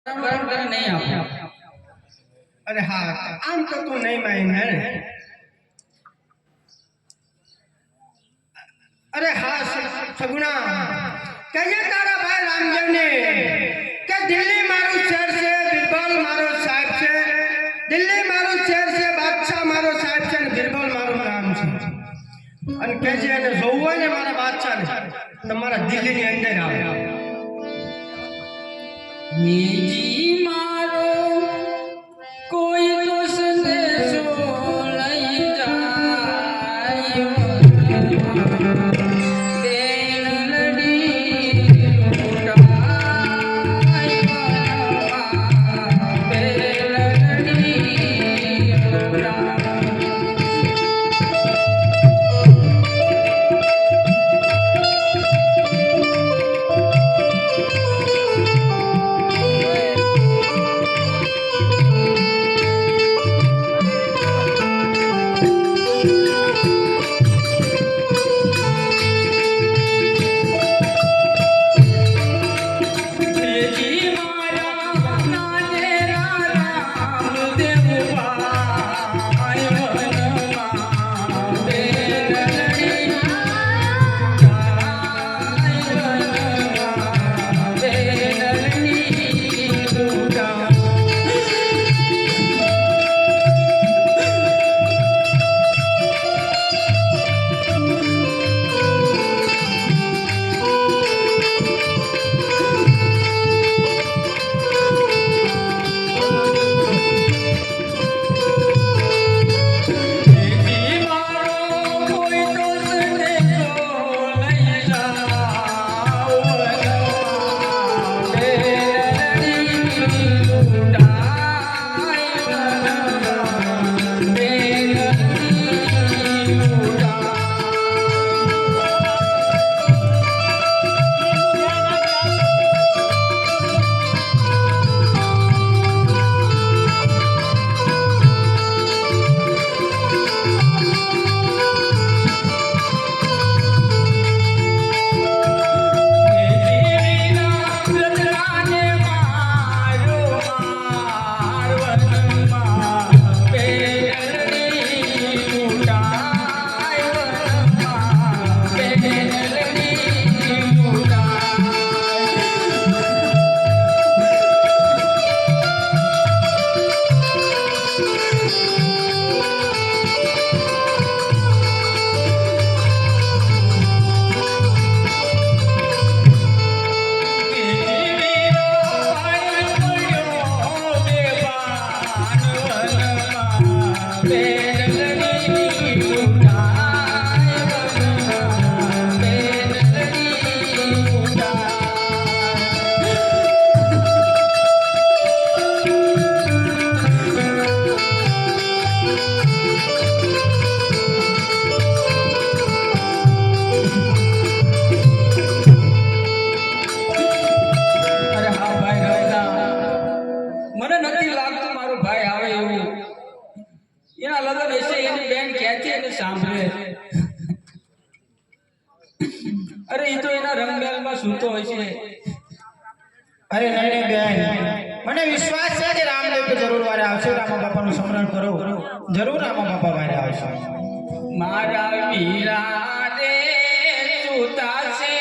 नहीं आप। अरे हाँ आम तो तू नहीं माइन है। अरे हाँ सगुना कहिए तारा भाई रामदेव ने क्या दिल्ली मारो शहर से बिरबल मारो साहब से, दिल्ली मारो शहर से बादशाह मारो साहब से, बिरबल मारो नाम से અને કે છે એને જોવું હોય ને મારા બાદશાહ ને તમારા દિલ્હીની અંદર આવે। જી મારો કોઈ તો સંદેશો લઈ જાય, બેન લડી લૂંટાય વનમાં, બેન લડી લૂંટાય। अरे ये तो एना रंगमेल में सूतो होय छे। अरे नहीं बेन मने विश्वास है कि रामदेव के जरूर वारे आवशे। रामा बापा नु स्मरण करो जरूर रामा बापा वारे आवशे। मारा वीरा रे सूता से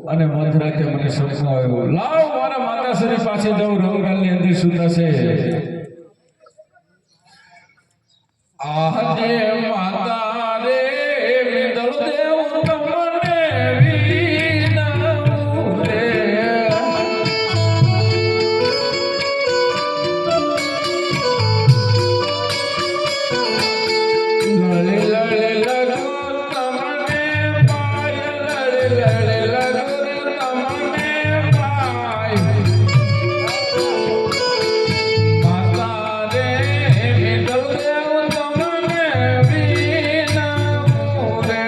અને મધરાતે મને સપનું આવ્યું લાવ મારા માતાશ્રી પાસે જાઉં રંગાલની અંદર સુતા છે આજે માતા રે મિંદળ દેવ તમને વિનાવું રે લડે લડે લડો તમને પાય લડે લડે લડો તમને પાય માતા રે મિંદળ દેવ તમને વિનાવું રે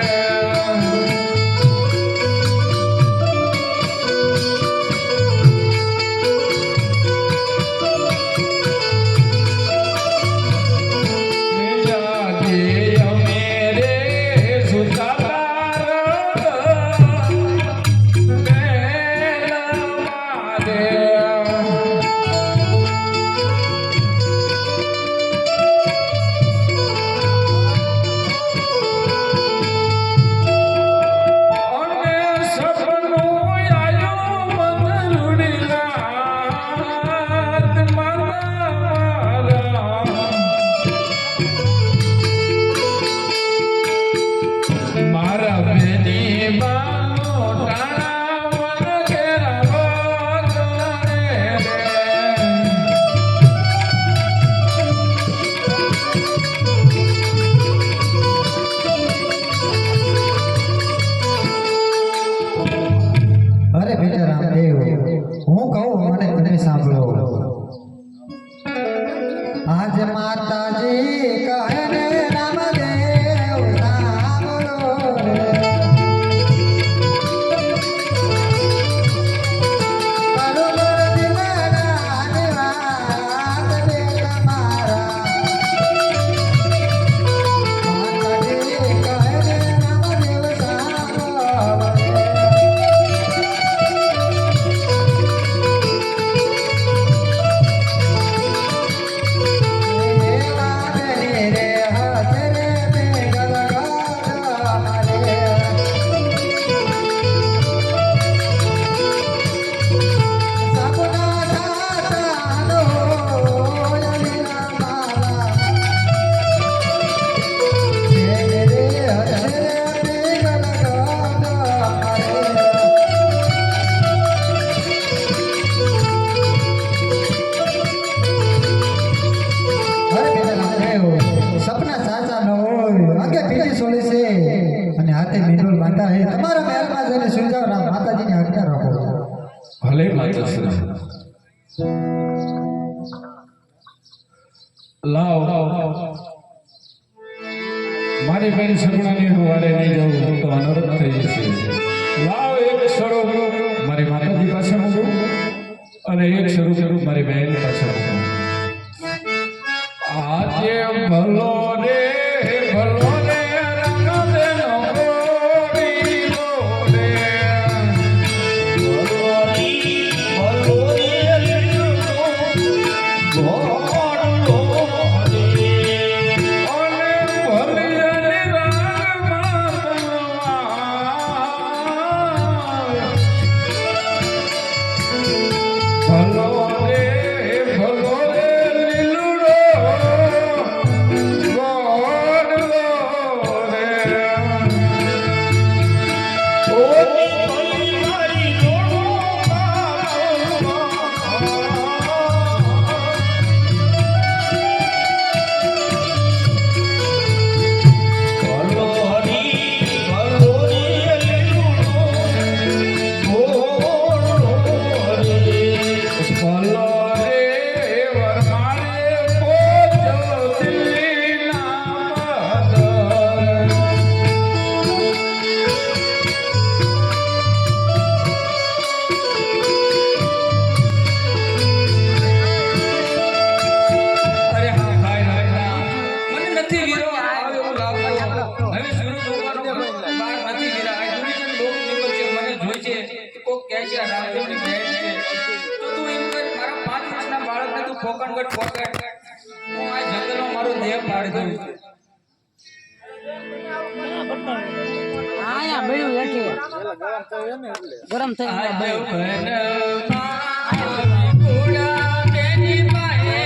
મારા બેની બાનો ટાણા મન ઘેરા વગરે અરે બેટા રામદેવ હું કહું મને તમે સાંભળો આજ માતાજી કહે ને રામદેવ સાંભળો રે. બરોબર દિલના વાત બેટા મારા માતાજી કહે ને રામદેવ સાંભળો રે. સપના સાચા ન હોય અંગે પીઠી સોળી છે અને હાથે મીંડોળ બાંધા હે તમારા મહેલમાં જઈને સુઈ જાઓ રામ માતાજીની આજ્ઞા રાખો ભલે માતાશ્રી લાવ મારી બેન સગુણાની હું વાડે નહીં જાઉં તો અનર્થ થઈ જશે લાવ એક સ્વરૂપ મારી માતાજી પાસે મૂકું અને એક સ્વરૂપ મારી બહેન પાસે મૂકું આજે ભલો રે રંગદેનો ગોરી બોલે ભલો રે ભલો રે અને ભલિયાની રાગમાં ભલો રે લીલુડો ફોકણગઢ ફોકટ હું આ જંગલમાં મારો દેહ પાડી દઉં છું. આયા મળ્યું એટલે ગરમ થઈ આજ ગયું. વનમાં કુડા તેની પાસે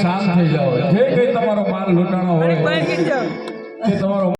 શાંત થઈ જાઓ. જે કઈ તમારો માલ લૂંટાણો હોય બહાર નીકળ જાઓ. તે તમારો